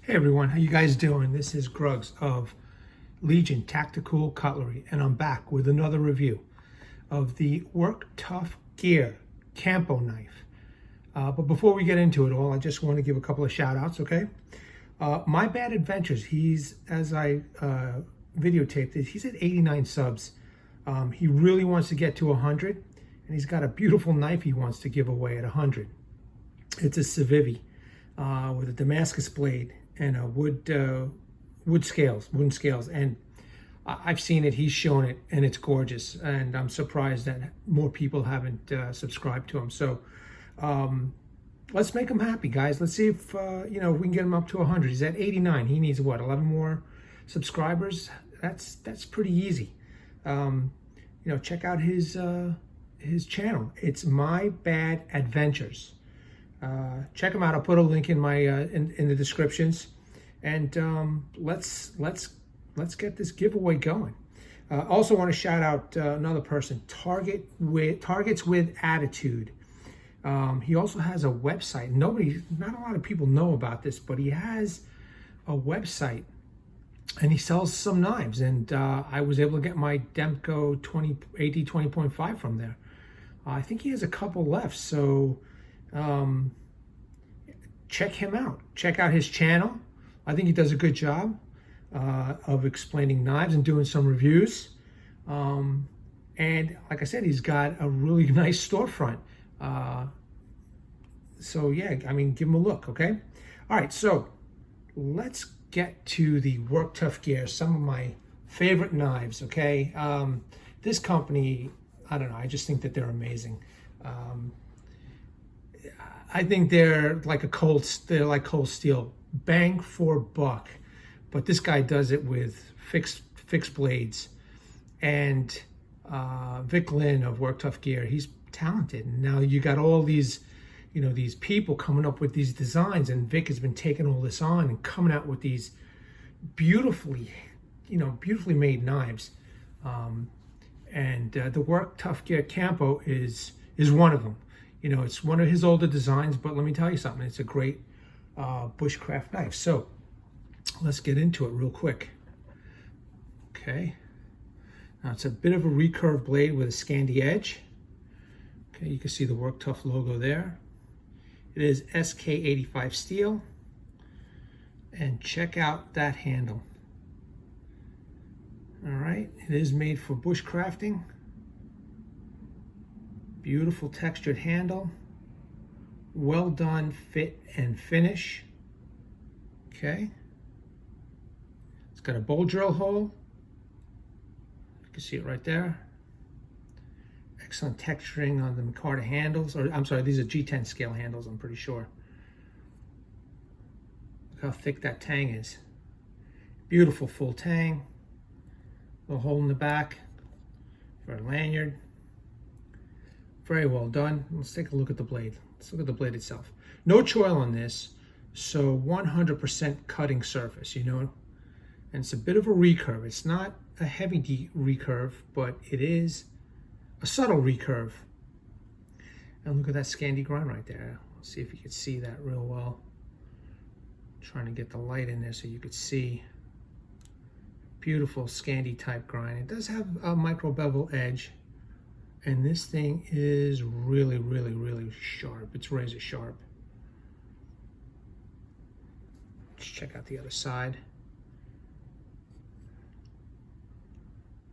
Hey everyone, how you guys doing? This is Grugs of Legion Tactical Cutlery, and I'm back with another review of the Work Tuff Gear Campo knife. But before we get into it all, I just want to give a couple of shout outs, okay? My Bad Adventures, as I videotaped it, he's at 89 subs. He really wants to get to 100, and he's got a beautiful knife he wants to give away at 100. It's a Civivi with a Damascus blade and a wooden scales, and I've seen it, he's shown it, and it's gorgeous, and I'm surprised that more people haven't subscribed to him. So let's make him happy, guys. Let's see if we can get him up to 100. He's at 89. He needs what, 11 more subscribers? That's pretty easy. Check out his channel. It's My Bad Adventures. Check them out. I'll put a link in my in the descriptions, and let's get this giveaway going. Also want to shout out another person, Targets with Attitude. He also has a website. Not a lot of people know about this, but he has a website, and he sells some knives. And I was able to get my Demko AD 20.5 from there. I think he has a couple left, so check him out. Check out his channel. I think he does a good job of explaining knives and doing some reviews. And like I said, he's got a really nice storefront. So yeah, I mean, give him a look, okay? All right, so let's get to the Work Tuff Gear, some of my favorite knives, okay? This company, I don't know, I just think that they're amazing. I think they're like cold steel, bang for buck. But this guy does it with fixed blades. And Vic Lynn of Work Tuff Gear, he's talented. And now you got all these, these people coming up with these designs, and Vic has been taking all this on and coming out with these beautifully made knives. And the Work Tuff Gear Campo is one of them. It's one of his older designs, but let me tell you something. It's a great bushcraft knife. So let's get into it real quick. Okay. Now it's a bit of a recurve blade with a Scandi edge. Okay, you can see the Work Tuff logo there. It is SK85 steel. And check out that handle. All right, it is made for bushcrafting. Beautiful textured handle. Well done fit and finish. Okay. It's got a bowl drill hole. You can see it right there. Excellent texturing on the micarta handles. Or I'm sorry, these are G10 scale handles, I'm pretty sure. Look how thick that tang is. Beautiful full tang. Little hole in the back for a lanyard. Very well done. Let's take a look at the blade. Let's look at the blade itself. No choil on this, so 100% cutting surface, And it's a bit of a recurve. It's not a heavy recurve, but it is a subtle recurve. And look at that Scandi grind right there. Let's see if you can see that real well. I'm trying to get the light in there so you could see. Beautiful Scandi type grind. It does have a micro bevel edge. And this thing is really, really, really sharp. It's razor sharp. Let's check out the other side.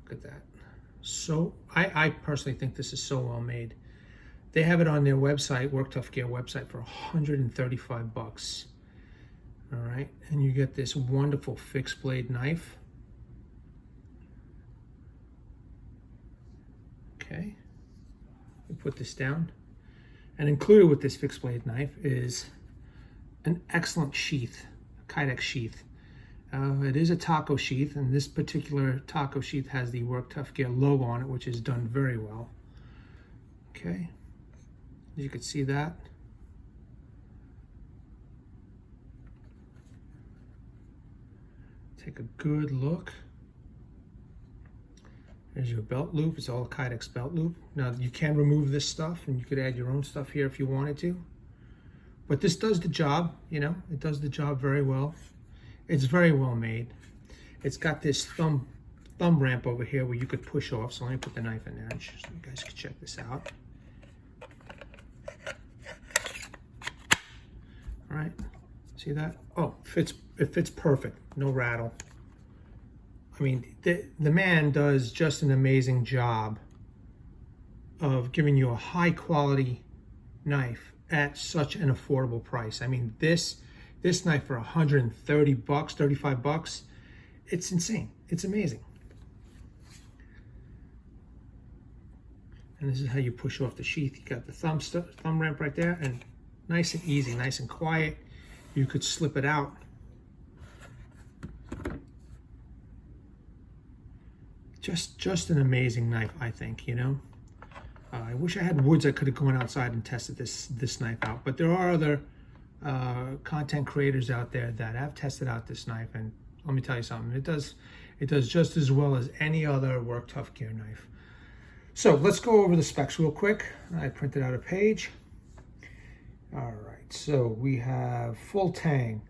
Look at that. So, I personally think this is so well made. They have it on their website, Work Tuff Gear website, for 135 bucks. All right, and you get this wonderful fixed blade knife. Okay, we put this down, and included with this fixed blade knife is an excellent sheath, a Kydex sheath. It is a taco sheath, and this particular taco sheath has the Work Tuff Gear logo on it, which is done very well. Okay, you can see that. Take a good look. There's your belt loop. It's all a Kydex belt loop. Now you can remove this stuff, and you could add your own stuff here if you wanted to. But this does the job, it does the job very well. It's very well made. It's got this thumb ramp over here where you could push off. So let me put the knife in there and so you guys can check this out. All right, see that? Oh, it fits perfect, no rattle. I mean, the man does just an amazing job of giving you a high quality knife at such an affordable price. I mean, this knife for 130 bucks, 35 bucks, it's insane. It's amazing. And this is how you push off the sheath. You got the thumb ramp right there, and nice and easy, nice and quiet. You could slip it out. Just an amazing knife, I think, you know. I wish I had woods I could have gone outside and tested this knife out, but there are other content creators out there that have tested out this knife, and let me tell you something, it does just as well as any other Work Tuff gear knife. So let's go over the specs real quick. I printed out a page. All right, so we have full tang.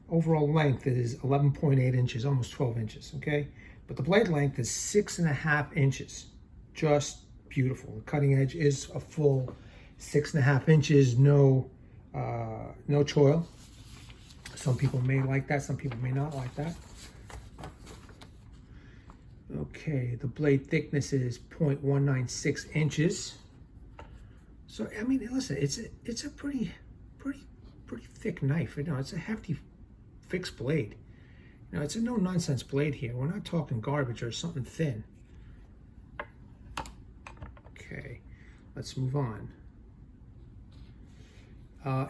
Overall length is 11.8 inches, almost 12 inches, okay? But the blade length is 6.5 inches. Just beautiful. The cutting edge is a full 6.5 inches, no choil. Some people may like that, some people may not like that. Okay, the blade thickness is 0.196 inches. So I mean, listen, it's a pretty thick knife. You know, it's a hefty fixed blade. You know, it's a no nonsense blade here. We're not talking garbage or something thin. Okay, let's move on.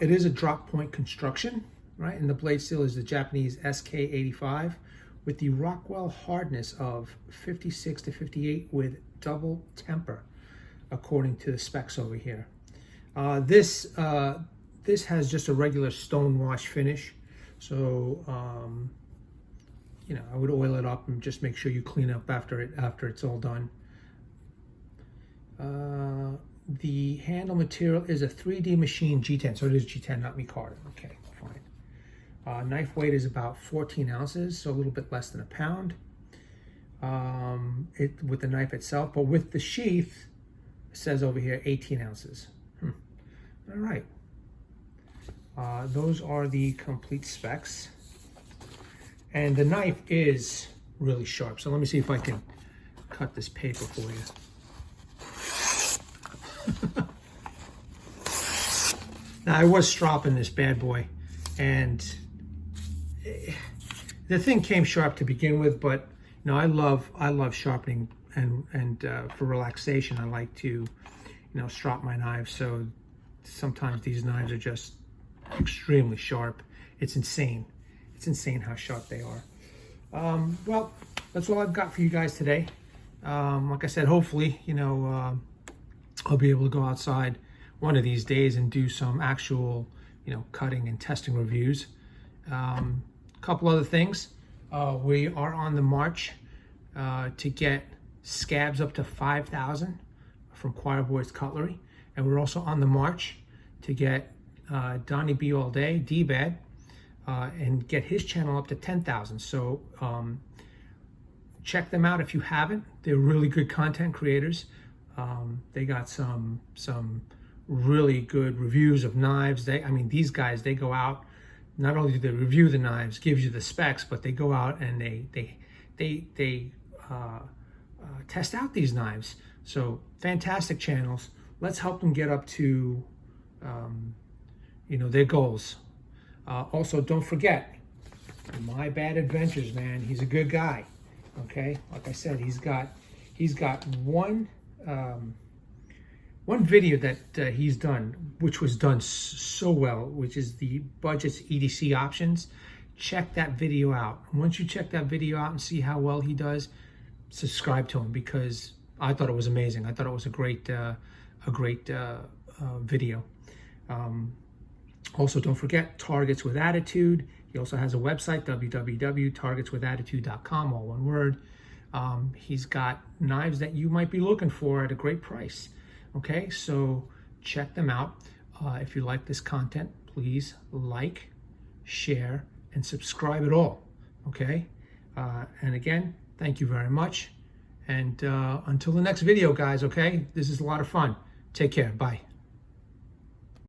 It is a drop point construction, right? And the blade steel is the Japanese SK85 with the Rockwell hardness of 56 to 58 with double temper, according to the specs over here. This has just a regular stone wash finish, so you know, I would oil it up and just make sure you clean up after it's all done. The handle material is a 3D machine G10, so it is G10, not micarta. Okay, fine. Knife weight is about 14 ounces, so a little bit less than a pound. With the knife itself, but with the sheath, it says over here 18 ounces. All right. Those are the complete specs. And the knife is really sharp. So let me see if I can cut this paper for you. Now, I was stropping this bad boy, and the thing came sharp to begin with, but you know, I love sharpening, and for relaxation, I like to, you know, strop my knives. So sometimes these knives are just extremely sharp. It's insane. It's insane how sharp they are. Well, that's all I've got for you guys today. Like I said, hopefully, you know, I'll be able to go outside one of these days and do some actual, you know, cutting and testing reviews. Couple other things. We are on the march to get scabs up to 5,000 from Choir Boys Cutlery, and we're also on the march to get Donnie B All Day, D-Bad, and get his channel up to 10,000. So check them out if you haven't. They're really good content creators. They got some really good reviews of knives. I mean, these guys, they go out, not only do they review the knives, gives you the specs, but they go out and they test out these knives. So fantastic channels. Let's help them get up to you know, their goals. Also, don't forget My Bad Adventures, man. He's a good guy. Okay, like I said, he's got one video that he's done, which was done so well, which is the budgets EDC options. Check that video out. Once you check that video out and see how well he does, subscribe to him, because I thought it was amazing. I thought it was a great video. Also, don't forget Targets with Attitude. He also has a website, www.targetswithattitude.com, all one word. He's got knives that you might be looking for at a great price. Okay, so check them out. If you like this content, please like, share, and subscribe it all. okay? And again, thank you very much. And until the next video, guys, okay? This is a lot of fun. Take care. Bye.